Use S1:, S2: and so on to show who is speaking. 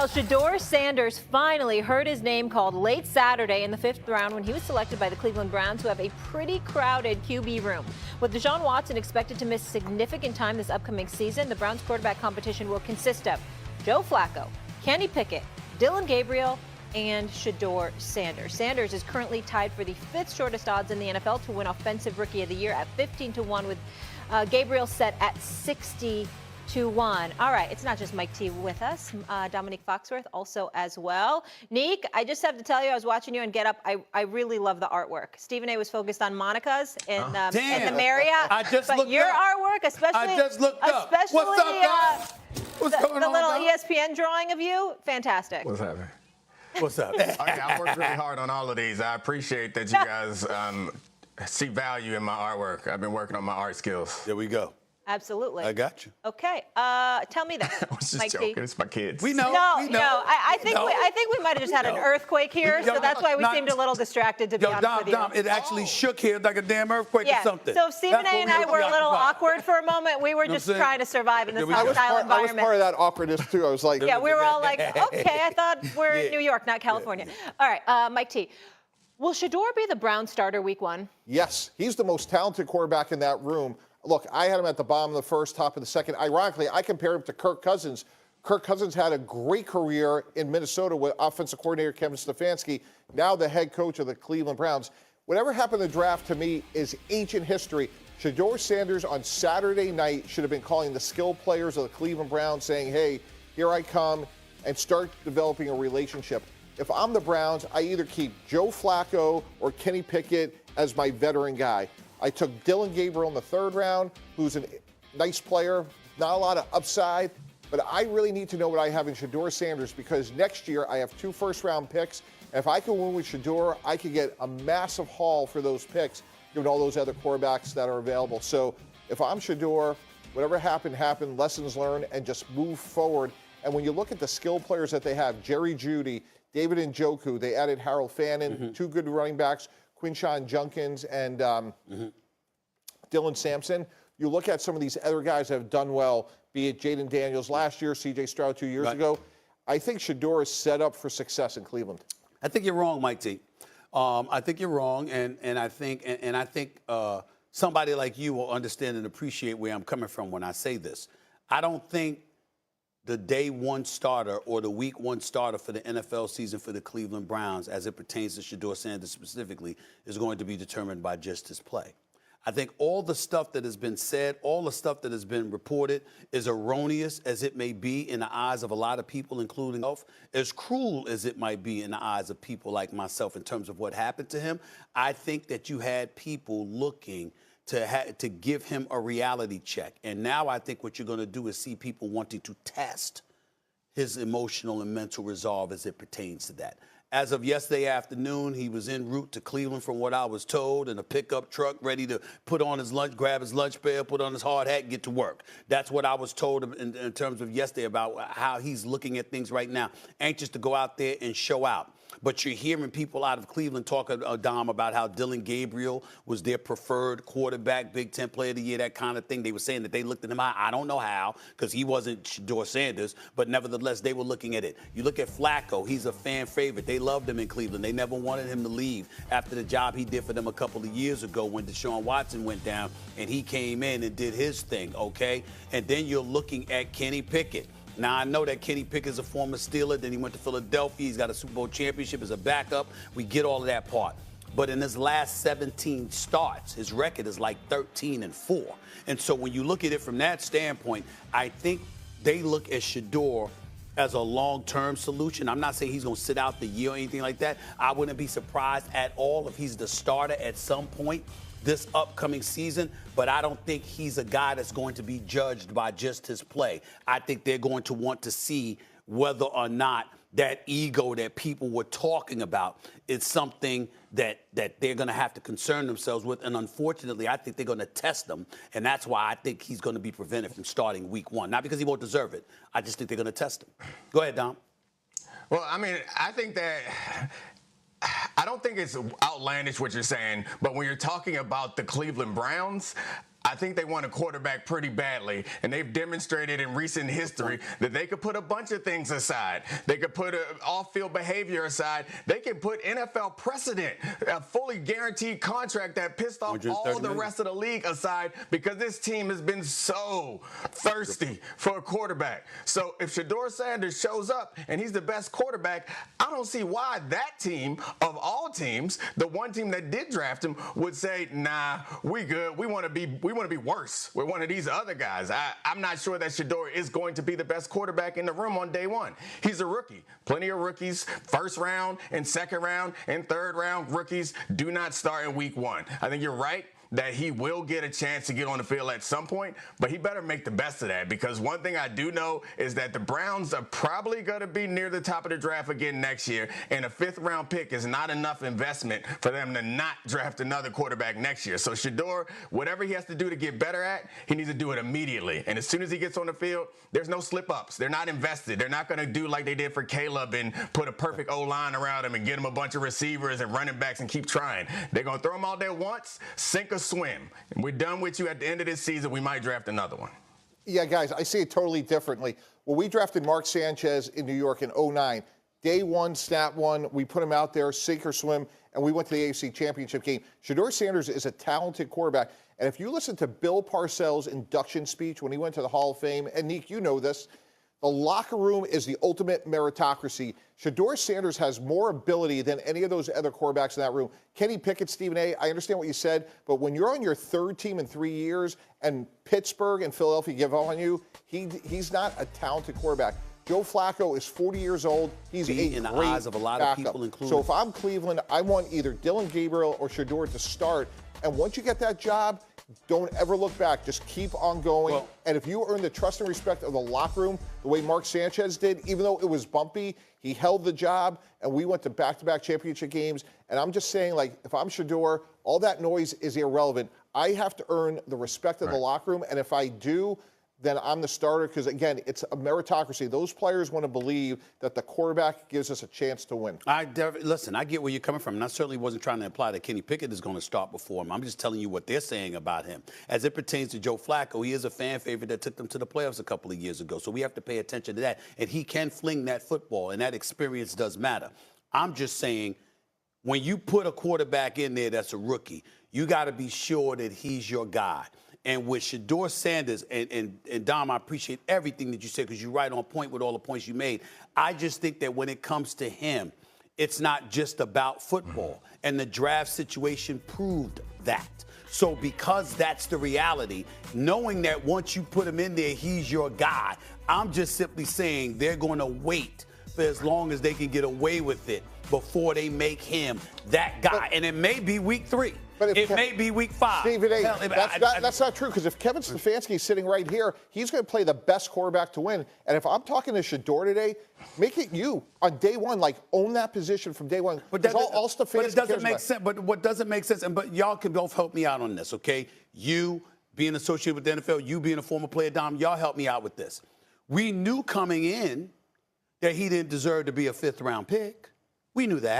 S1: Well, Shedeur Sanders finally heard his name called late Saturday in the 5th round when he was selected by the Cleveland Browns, who have a pretty crowded QB room. With Deshaun Watson expected to miss significant time this upcoming season, the Browns quarterback competition will consist of Joe Flacco, Kenny Pickett, Dillon Gabriel, and Shedeur Sanders. Sanders is currently tied for the 5th shortest odds in the NFL to win Offensive Rookie of the Year at 15-1, with Gabriel set at 60-1. All right, it's not just Mike T with us. Dominique Foxworth also as well. Neek, I just have to tell you, I was watching you on Get Up. I really love the artwork. Stephen A. was focused on Monica's in the Marriott.
S2: I just looked
S1: your
S2: up.
S1: artwork, especially.
S2: I just looked up.
S1: Especially,
S2: What's up, guys? What's going
S1: the
S2: on,
S1: little
S2: dog?
S1: ESPN drawing of you, fantastic.
S3: What's happening?
S2: What's up?
S3: Okay, I worked really hard on all of these. I appreciate that you guys see value in my artwork. I've been working on my art skills.
S2: There we go.
S1: Absolutely.
S2: I got you.
S1: Okay. Tell me this.
S3: I was just
S1: Mike
S3: joking.
S1: T.
S3: It's my kids.
S2: We know.
S1: No. I think we might have just had an earthquake here, so that's why we seemed a little distracted, to be honest with you.
S2: Dom, it actually shook here like a damn earthquake or something.
S1: So if Stephen A. and I were a little awkward for a moment, we were just trying to survive in this hostile environment.
S4: I was part of that awkwardness, too. I was like...
S1: Yeah, we were all like, okay, I thought we're in New York, not California. All right, Mike T. Will Shedeur be the Brown starter week 1?
S4: Yes, he's the most talented quarterback in that room. Look, I had him at the bottom of the first, top of the second. Ironically, I compared him to Kirk Cousins. Kirk Cousins had a great career in Minnesota with offensive coordinator Kevin Stefanski, now the head coach of the Cleveland Browns. Whatever happened in the draft, to me, is ancient history. Shedeur Sanders on Saturday night should have been calling the skill players of the Cleveland Browns, saying, hey, here I come, and start developing a relationship. If I'm the Browns, I either keep Joe Flacco or Kenny Pickett as my veteran guy. I took Dillon Gabriel in the 3rd round, who's a nice player, not a lot of upside, but I really need to know what I have in Shedeur Sanders, because next year I have 2 first-round picks, and if I can win with Shedeur, I could get a massive haul for those picks, given all those other quarterbacks that are available. So if I'm Shedeur, whatever happened, lessons learned, and just move forward. And when you look at the skill players that they have, Jerry Jeudy, David Njoku, they added Harold Fannin, 2 good running backs, Quinshawn Junkins and Dylan Sampson. You look at some of these other guys that have done well, be it Jayden Daniels last year, C.J. Stroud 2 years ago. I think Shedeur is set up for success in Cleveland.
S2: I think you're wrong, Mike T. I think you're wrong, and I think somebody like you will understand and appreciate where I'm coming from when I say this. I don't think the day 1 starter or the week 1 starter for the NFL season for the Cleveland Browns, as it pertains to Shedeur Sanders specifically, is going to be determined by just his play. I think all the stuff that has been said, all the stuff that has been reported, is erroneous as it may be in the eyes of a lot of people, including myself, as cruel as it might be in the eyes of people like myself in terms of what happened to him. I think that you had people looking to give him a reality check. And now I think what you're going to do is see people wanting to test his emotional and mental resolve as it pertains to that. As of yesterday afternoon, he was en route to Cleveland, from what I was told, in a pickup truck, ready to put on his lunch, grab his lunch pail, put on his hard hat, and get to work. That's what I was told in terms of yesterday about how he's looking at things right now, anxious to go out there and show out. But you're hearing people out of Cleveland talk, Dom, about how Dillon Gabriel was their preferred quarterback, Big Ten Player of the Year, that kind of thing. They were saying that they looked at him. I don't know how, because he wasn't Shedeur Sanders, but nevertheless, they were looking at it. You look at Flacco. He's a fan favorite. They loved him in Cleveland. They never wanted him to leave after the job he did for them a couple of years ago when Deshaun Watson went down, and he came in and did his thing, okay? And then you're looking at Kenny Pickett. Now, I know that Kenny Pickett is a former Steeler. Then he went to Philadelphia. He's got a Super Bowl championship as a backup. We get all of that part. But in his last 17 starts, his record is like 13-4. And so when you look at it from that standpoint, I think they look at Shedeur as a long-term solution. I'm not saying he's going to sit out the year or anything like that. I wouldn't be surprised at all if he's the starter at some point this upcoming season, but I don't think he's a guy that's going to be judged by just his play. I think they're going to want to see whether or not that ego that people were talking about is something that they're going to have to concern themselves with. And unfortunately, I think they're going to test him. And that's why I think he's going to be prevented from starting week 1. Not because he won't deserve it. I just think they're going to test him. Go ahead, Dom.
S3: Well, I mean, I think that I don't think it's outlandish what you're saying, but when you're talking about the Cleveland Browns, I think they want a quarterback pretty badly, and they've demonstrated in recent history that they could put a bunch of things aside. They could put off-field behavior aside. They can put NFL precedent, a fully guaranteed contract that pissed off all the rest of the league aside, because this team has been so thirsty for a quarterback. So if Shedeur Sanders shows up and he's the best quarterback, I don't see why that team, of all teams, the one team that did draft him, would say, nah, we good. We want to be worse with one of these other guys. I'm not sure that Shedeur is going to be the best quarterback in the room on day one. He's a rookie. Plenty of rookies, first round and second round and third round rookies do not start in week one. I think you're right that he will get a chance to get on the field at some point, but he better make the best of that, because one thing I do know is that the Browns are probably going to be near the top of the draft again next year, and a fifth-round pick is not enough investment for them to not draft another quarterback next year. So Shedeur, whatever he has to do to get better at, he needs to do it immediately. And as soon as he gets on the field, there's no slip-ups. They're not invested. They're not going to do like they did for Caleb and put a perfect O-line around him and get him a bunch of receivers and running backs and keep trying. They're going to throw him out there once, sink or swim. And we're done with you at the end of this season. We might draft another one.
S4: Yeah, guys, I see it totally differently. When we drafted Mark Sanchez in New York in 2009, day one, snap one, we put him out there, sink or swim, and we went to the AFC Championship game. Shedeur Sanders is a talented quarterback. And if you listen to Bill Parcells' induction speech when he went to the Hall of Fame, and Nick, you know this, the locker room is the ultimate meritocracy. Shedeur Sanders has more ability than any of those other quarterbacks in that room. Kenny Pickett, Stephen A., I understand what you said, but when you're on your third team in 3 years and Pittsburgh and Philadelphia give up on you, he's not a talented quarterback. Joe Flacco is 40 years old. He's
S2: in the eyes of a lot of people, including.
S4: So if I'm Cleveland, I want either Dylan Gabriel or Shedeur to start. And once you get that job, don't ever look back. Just keep on going. Well, and if you earn the trust and respect of the locker room, the way Mark Sanchez did, even though it was bumpy, he held the job, and we went to back-to-back championship games. And I'm just saying, like, if I'm Shedeur, all that noise is irrelevant. I have to earn the respect of the locker room, and if I do, then I'm the starter, because, again, it's a meritocracy. Those players want to believe that the quarterback gives us a chance to win.
S2: Listen, I get where you're coming from, and I certainly wasn't trying to imply that Kenny Pickett is going to start before him. I'm just telling you what they're saying about him. As it pertains to Joe Flacco, he is a fan favorite that took them to the playoffs a couple of years ago, so we have to pay attention to that. And he can fling that football, and that experience does matter. I'm just saying, when you put a quarterback in there that's a rookie, you got to be sure that he's your guy. And with Shedeur Sanders, and Dom, I appreciate everything that you said, because you're right on point with all the points you made. I just think that when it comes to him, it's not just about football. And the draft situation proved that. So because that's the reality, knowing that once you put him in there, he's your guy, I'm just simply saying they're going to wait for as long as they can get away with it before they make him that guy. And it may be week 3. But it may be week 5.
S4: Stephen A., that's not true, because if Kevin Stefanski is sitting right here, he's going to play the best quarterback to win. And if I'm talking to Shedeur today, make it you on day one, like own that position from day one. But all Stefanski
S2: But it doesn't make sense. But what doesn't make sense, but y'all can both help me out on this, okay? You being associated with the NFL, you being a former player, Dom, y'all help me out with this. We knew coming in that he didn't deserve to be a 5th-round pick. We knew that.